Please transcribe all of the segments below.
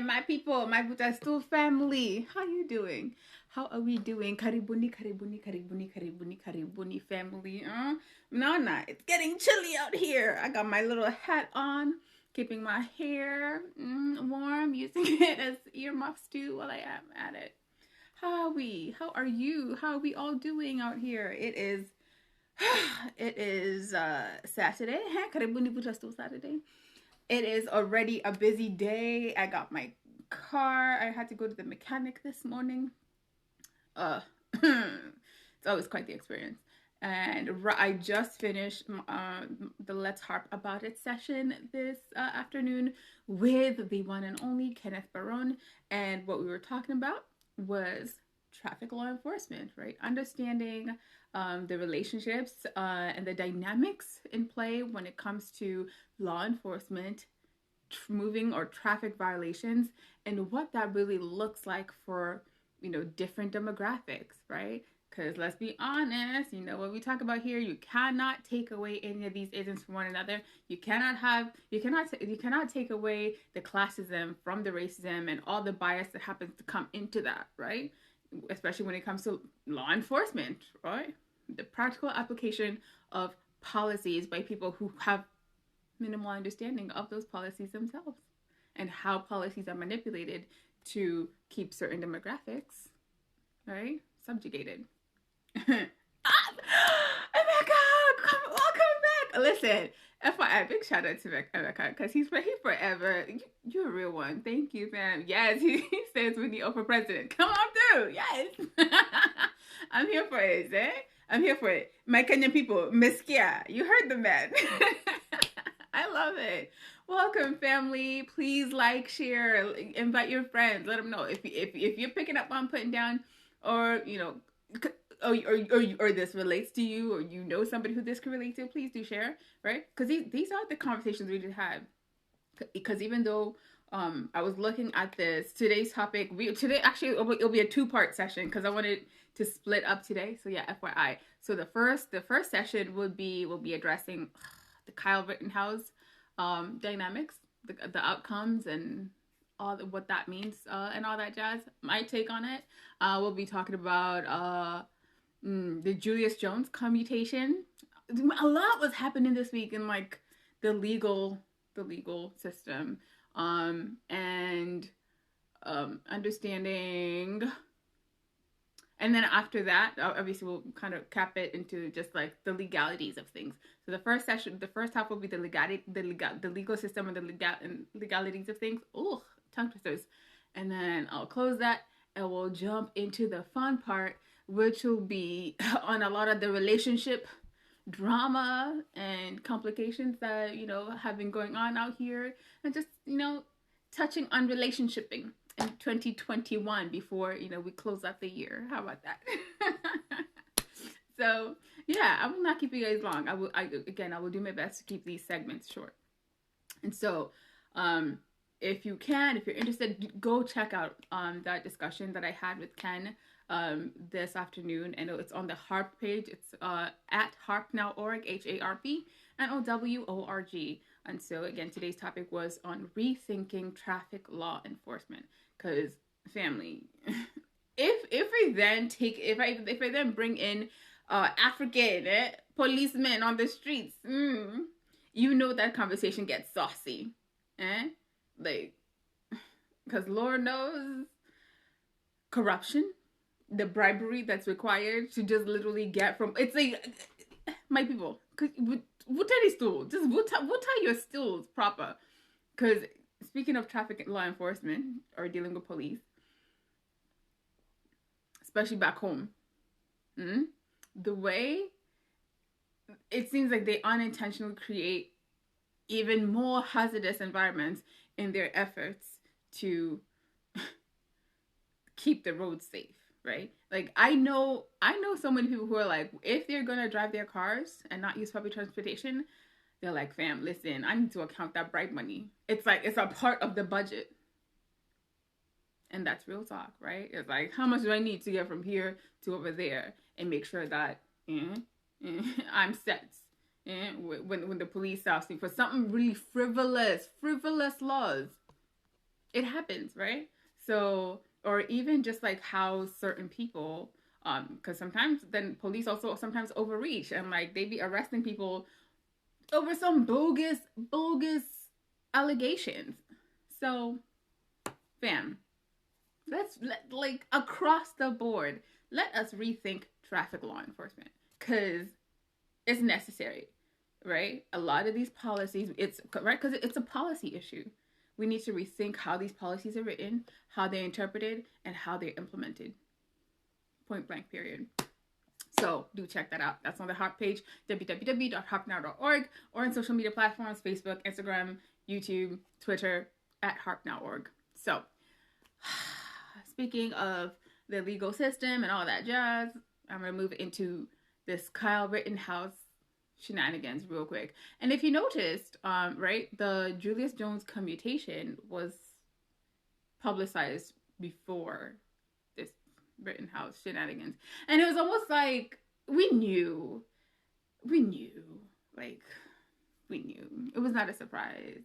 my people, my Vuta Stool family. How you doing? How are we doing? Karibuni, karibuni, karibuni, karibuni, karibuni family. No, it's getting chilly out here. I got my little hat on, keeping my hair warm, using it as earmuffs too while I am at it. How are we? How are you? How are we all doing out here? It is Saturday. Karibuni Vuta Stool Saturday. It is already a busy day. I got my car. I had to go to the mechanic this morning. It's always quite the experience. And I just finished the Let's Harp About It session this afternoon with the one and only Kenneth Barone. And what we were talking about was traffic law enforcement, right? Understanding the relationships and the dynamics in play when it comes to law enforcement, moving or traffic violations, and what that really looks like for, different demographics, right? Because let's be honest, what we talk about here, you cannot take away any of these isms from one another. You cannot take away the classism from the racism and all the bias that happens to come into that, right? Especially when it comes to law enforcement, right? The practical application of policies by people who have minimal understanding of those policies themselves and how policies are manipulated to keep certain demographics, right, subjugated. Oh my God, welcome back. Listen, FYI, big shout out to Emeka because he's forever. You're a real one. Thank you, fam. Yes, he says Winnie for president. Come on through. Yes. I'm here for it, eh? I'm here for it. My Kenyan people, Miskia, you heard the man. I love it. Welcome, family. Please like, share, invite your friends. Let them know if you're picking up what I'm putting down, or or this relates to you, or somebody who this can relate to. Please do share, right? Because these are the conversations we just had. Because even though I was looking at today's topic, today actually it'll be a 2-part session because I wanted to split up today. So yeah, FYI. So the first session will be addressing the Kyle Rittenhouse dynamics, the outcomes, and what that means, and all that jazz. My take on it. We'll be talking about the Julius Jones commutation. A lot was happening this week in like the legal system, and understanding. And then after that, obviously, we'll kind of cap it into just like the legalities of things. So the first half will be the legal system and the legalities of things. Oh, tongue twisters. And then I'll close that, and we'll jump into the fun part, which will be on a lot of the relationship drama and complications that have been going on out here, and just touching on relationshiping in 2021 before we close out the year. How about that? So yeah, I will not keep you guys long. I will do my best to keep these segments short. And so if you're interested, go check out that discussion that I had with Ken this afternoon, and it's on the HARP page. It's at harpnow.org, HARPNOW.org. And so again, today's topic was on rethinking traffic law enforcement. Because family, if I then bring in African policemen on the streets, that conversation gets saucy, like, because Lord knows corruption, the bribery that's required to just literally get from, it's like, my people, Vuta the stool, just Vuta your stools proper. Because speaking of traffic law enforcement or dealing with police, especially back home, the way it seems like they unintentionally create even more hazardous environments in their efforts to keep the roads safe, right? Like I know so many people who are like, if they're gonna drive their cars and not use public transportation, they're like, fam, listen, I need to account that bribe money. It's like, it's a part of the budget. And that's real talk, right? It's like, how much do I need to get from here to over there and make sure that I'm set when the police ask me for something really frivolous laws. It happens, right? So, or even just like how certain people, because sometimes then police also sometimes overreach and like they be arresting people over some bogus allegations. So, fam, like across the board, let us rethink traffic law enforcement because it's necessary, right? A lot of these policies, it's right because it's a policy issue. We need to rethink how these policies are written, how they're interpreted, and how they're implemented. Point blank, period. So do check that out. That's on the HARP page, www.harpnow.org, or on social media platforms, Facebook, Instagram, YouTube, Twitter, at harpnow.org. So speaking of the legal system and all that jazz, I'm going to move into this Kyle Rittenhouse shenanigans real quick. And if you noticed, right, the Julius Jones commutation was publicized before this Rittenhouse shenanigans. And it was almost like we knew, we knew, like, we knew. It was not a surprise.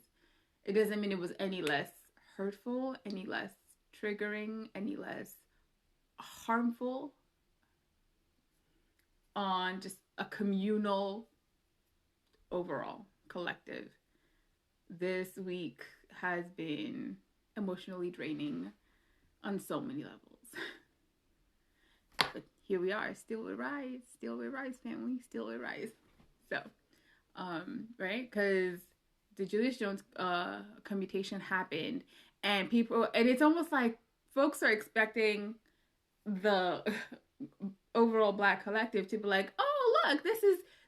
It doesn't mean it was any less hurtful, any less triggering, any less harmful on just a communal overall collective. This week has been emotionally draining on so many levels. But here we are, still we rise, family, still we rise. So, right? Because the Julius Jones commutation happened, and people, and it's almost like folks are expecting the overall Black collective to be like, oh, look,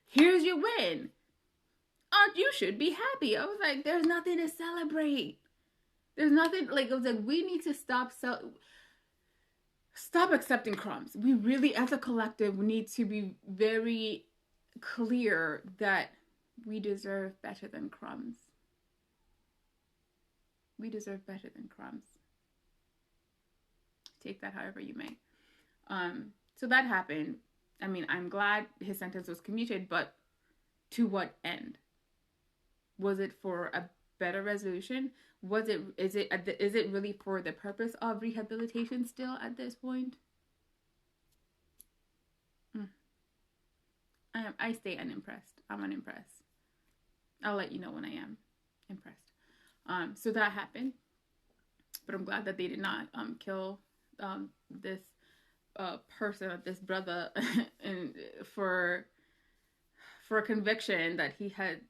here's your win. You should be happy. I was like, there's nothing to celebrate. There's nothing, like, it was like, we need to stop accepting crumbs. We really, as a collective, need to be very clear that we deserve better than crumbs. We deserve better than crumbs. Take that however you may. So that happened. I mean, I'm glad his sentence was commuted, but to what end? Was it for a better resolution? Is it really for the purpose of rehabilitation still at this point? I stay unimpressed. I'm unimpressed. I'll let you know when I am impressed. So that happened, but I'm glad that they did not kill this person, this brother, and for a conviction that he had,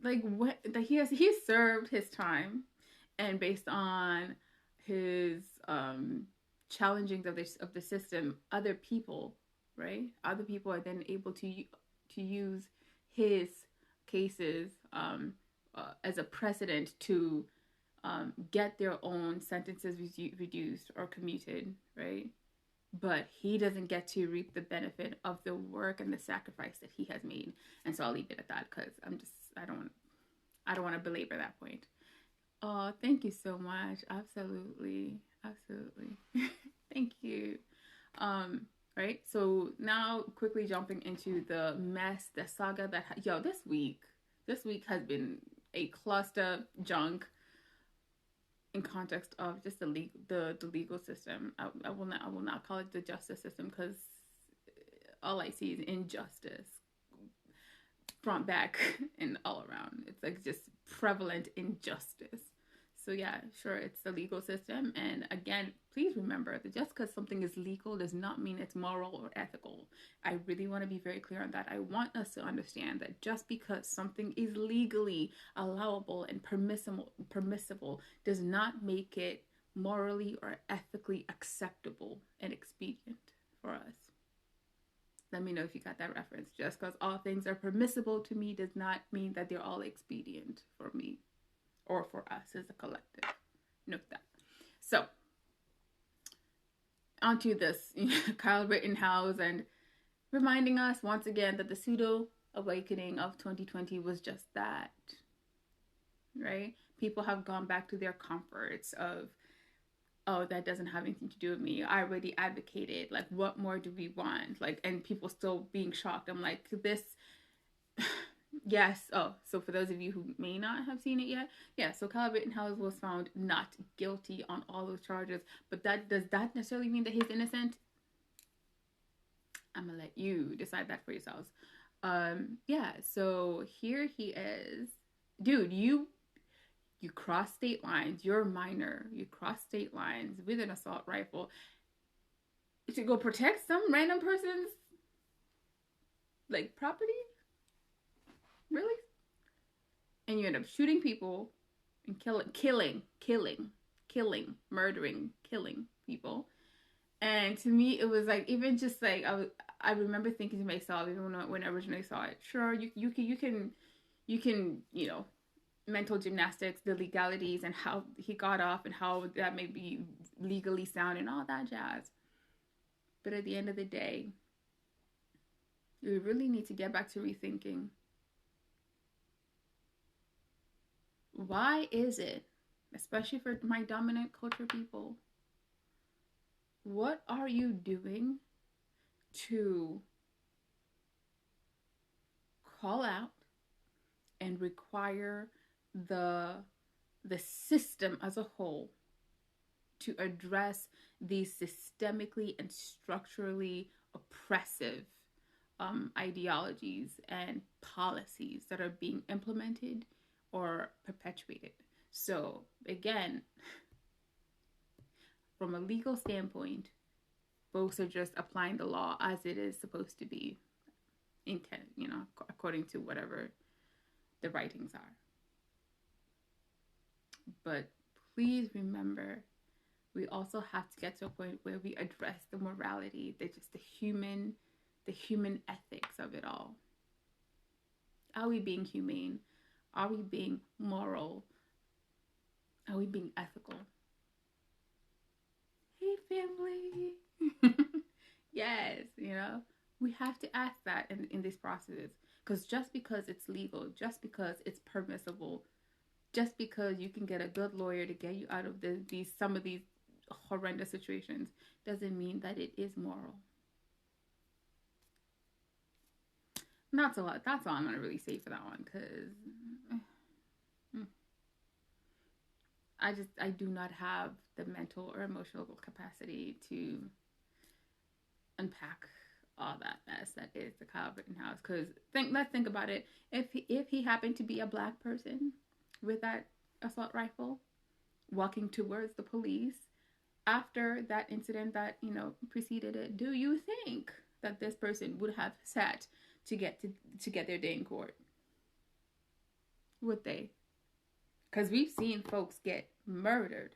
like, what, that he served his time, and based on his challenging of the system, other people are then able to use his cases as a precedent to get their own sentences reduced or commuted, right? But he doesn't get to reap the benefit of the work and the sacrifice that he has made. And so I'll leave it at that because I don't want to belabor that point. Oh, thank you so much. Absolutely. Thank you. Right. So now quickly jumping into the mess, the saga that this week has been a cluster junk in context of just the legal system. I will not call it the justice system because all I see is injustice, front, back, and all around. It's like just prevalent injustice. So yeah, sure, it's the legal system. And again, please remember that just because something is legal does not mean it's moral or ethical. I really want to be very clear on that. I want us to understand that just because something is legally allowable and permissible does not make it morally or ethically acceptable and expedient for us. Let me know if you got that reference. Just because all things are permissible to me does not mean that they're all expedient for me or for us as a collective. Note that. So, onto this Kyle Rittenhouse, and reminding us once again that the pseudo awakening of 2020 was just that, right? People have gone back to their comforts of, oh, that doesn't have anything to do with me. I already advocated. Like, what more do we want? Like, and people still being shocked. I'm like, this Yes. Oh, so for those of you who may not have seen it yet, yeah. So Kyle Rittenhouse was found not guilty on all those charges, but that does that necessarily mean that he's innocent? I'm gonna let you decide that for yourselves. Yeah. So here he is, dude. You cross state lines. You're a minor. You cross state lines with an assault rifle to go protect some random person's like property. Really? And you end up shooting people and murdering, killing people. And to me, it was like even just like I remember thinking to myself even when I originally saw it. Sure, you can mental gymnastics, the legalities, and how he got off and how that may be legally sound and all that jazz. But at the end of the day, we really need to get back to rethinking. Why is it, especially for my dominant culture people, what are you doing to call out and require the the system as a whole to address these systemically and structurally oppressive ideologies and policies that are being implemented or perpetuated? So again, from a legal standpoint, folks are just applying the law as it is supposed to be intent, according to whatever the writings are. But please remember, we also have to get to a point where we address the morality, the human ethics of it all. Are we being humane? Are we being moral? Are we being ethical? Hey, family. Yes, we have to ask that in these processes. Because just because it's legal, just because it's permissible, just because you can get a good lawyer to get you out of some of these horrendous situations, doesn't mean that it is moral. And that's all I'm gonna really say for that one, because I do not have the mental or emotional capacity to unpack all that mess that is the Kyle Rittenhouse. Because let's think about it. If he happened to be a black person with that assault rifle, walking towards the police after that incident that preceded it, do you think that this person would have sat to get their day in court? Would they? Because we've seen folks get murdered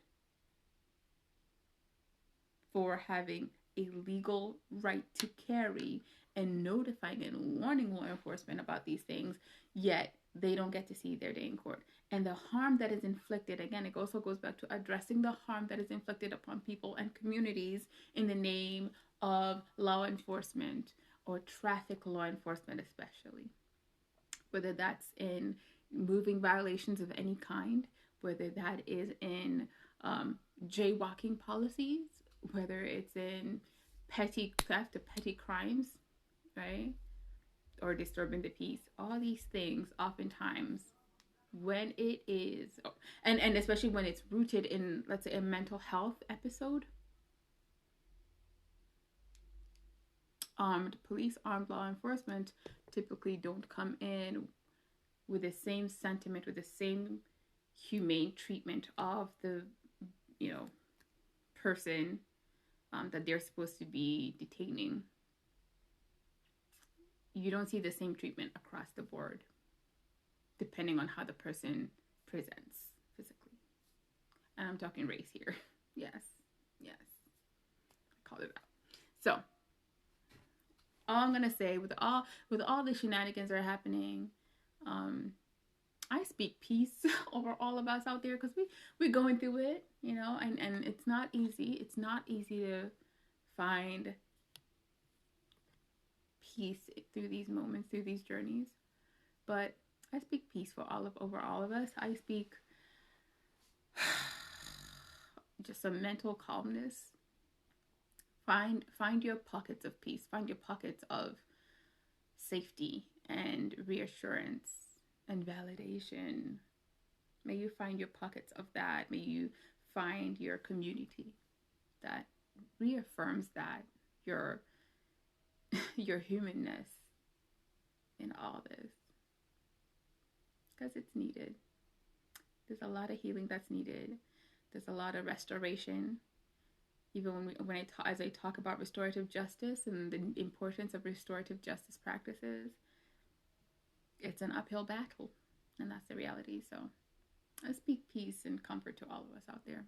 for having a legal right to carry and notifying and warning law enforcement about these things, yet they don't get to see their day in court. And the harm that is inflicted, again, it also goes back to addressing the harm that is inflicted upon people and communities in the name of law enforcement or traffic law enforcement, especially. Whether that's in moving violations of any kind, whether that is in jaywalking policies, whether it's in petty theft or petty crimes, right? Or disturbing the peace. All these things oftentimes when it is and especially when it's rooted in, let's say, a mental health episode, armed police, armed law enforcement typically don't come in with the same sentiment, with the same humane treatment of the person that they're supposed to be detaining. You don't see the same treatment across the board, depending on how the person presents physically. And I'm talking race here. Yes. I called it out. So, all I'm gonna say with all the shenanigans that are happening, I speak peace over all of us out there, because we're going through it, and it's not easy. It's not easy to find peace through these moments, through these journeys. But I speak peace over all of us. I speak just some mental calmness. Find your pockets of peace. Find your pockets of safety and reassurance and validation. May you find your pockets of that. May you find your community that reaffirms that your your humanness in all this, because it's needed. There's a lot of healing that's needed. There's a lot of restoration. Even as I talk about restorative justice and the importance of restorative justice practices, it's an uphill battle, and that's the reality. So I speak peace and comfort to all of us out there,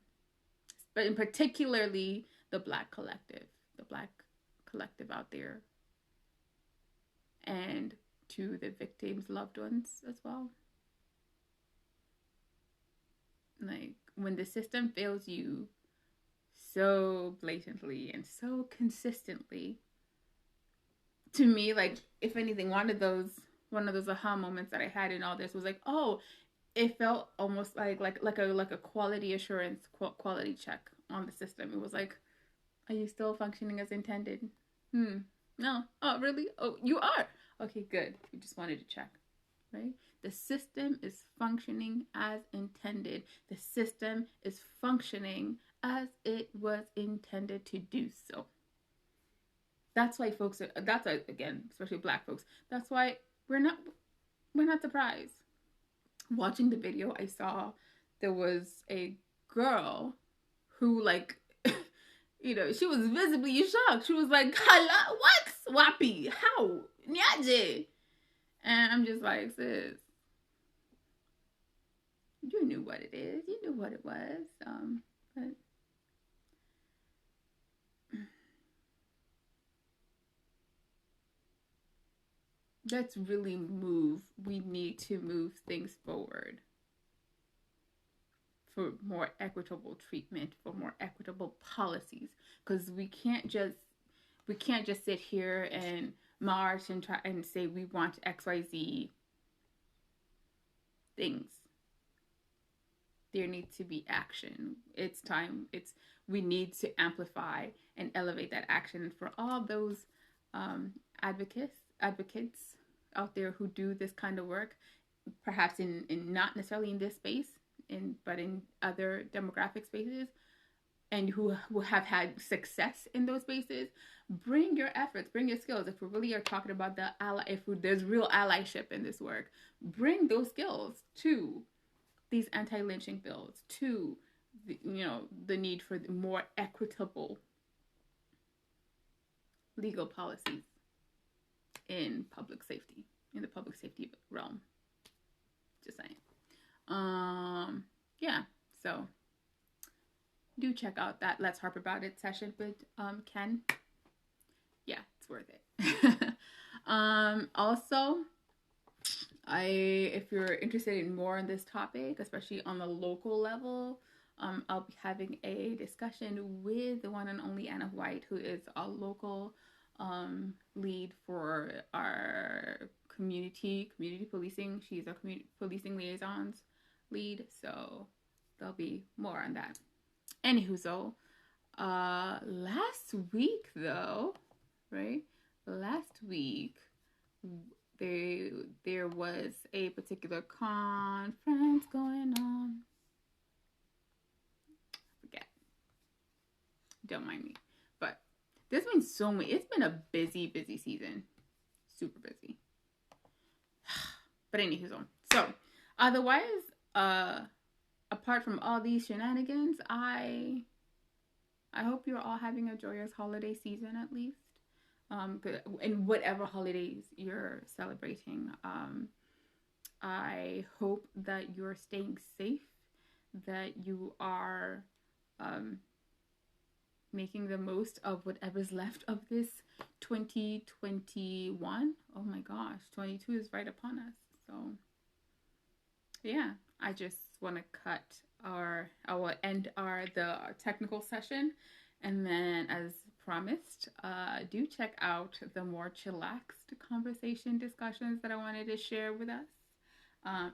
but in particularly the Black collective out there, and to the victims' loved ones as well. Like, when the system fails you so blatantly and so consistently, to me, like, if anything, one of those aha moments that I had in all this was like, oh, it felt almost like a quality assurance, quality check on the system. It was like, are you still functioning as intended? No. Oh, really? Oh, you are. Okay, good. We just wanted to check, right? The system is functioning as intended. The system is functioning as it was intended to do so. That's why that's why, again, especially Black folks, that's why we're not surprised. Watching the video, I saw there was a girl who, like, she was visibly shocked. She was like, "Hala, what? Wapi? How? Nyaje?" And I'm just like, sis, you knew what it is. You knew what it was. But let's really move. We need to move things forward for more equitable treatment, for more equitable policies, because we can't just sit here and march and try and say we want XYZ things. There needs to be action. It's time. We need to amplify and elevate that action for all those advocates out there who do this kind of work, perhaps in not necessarily in this space, but in other demographic spaces, and who have had success in those spaces. Bring your efforts, bring your skills. If we really are talking about there's real allyship in this work, bring those skills to these anti-lynching bills, to the need for more equitable legal policies in the public safety realm. Just saying. Yeah, so do check out that Let's Harp About It session with Ken. Yeah, it's worth it. Also, if you're interested in more on this topic, especially on the local level, I'll be having a discussion with the one and only Anna White, who is a local lead for our community policing. She's a community policing liaisons lead, so there'll be more on that. Anywho, last week though, right? Last week there was a particular conference going on. Forget. Don't mind me. But there's been it's been a busy season. Super busy. But anywho, so otherwise, apart from all these shenanigans, I hope you're all having a joyous holiday season, at least. And whatever holidays you're celebrating, I hope that you're staying safe, that you are making the most of whatever's left of this 2021. Oh my gosh, 22 is right upon us. So yeah, I just want to I will end the technical session, and then, as promised, do check out the more chillaxed conversation discussions that I wanted to share with us.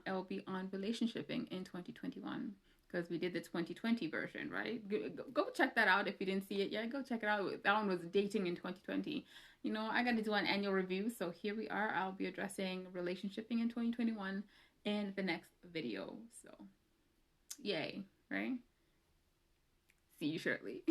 It will be on relationshiping in 2021, because we did the 2020 version, right? Go check that out if you didn't see it yet. Go check it out. That one was dating in 2020. You know, I got to do an annual review, so here we are. I'll be addressing relationshiping in 2021 in the next video. So, yay, right? See you shortly.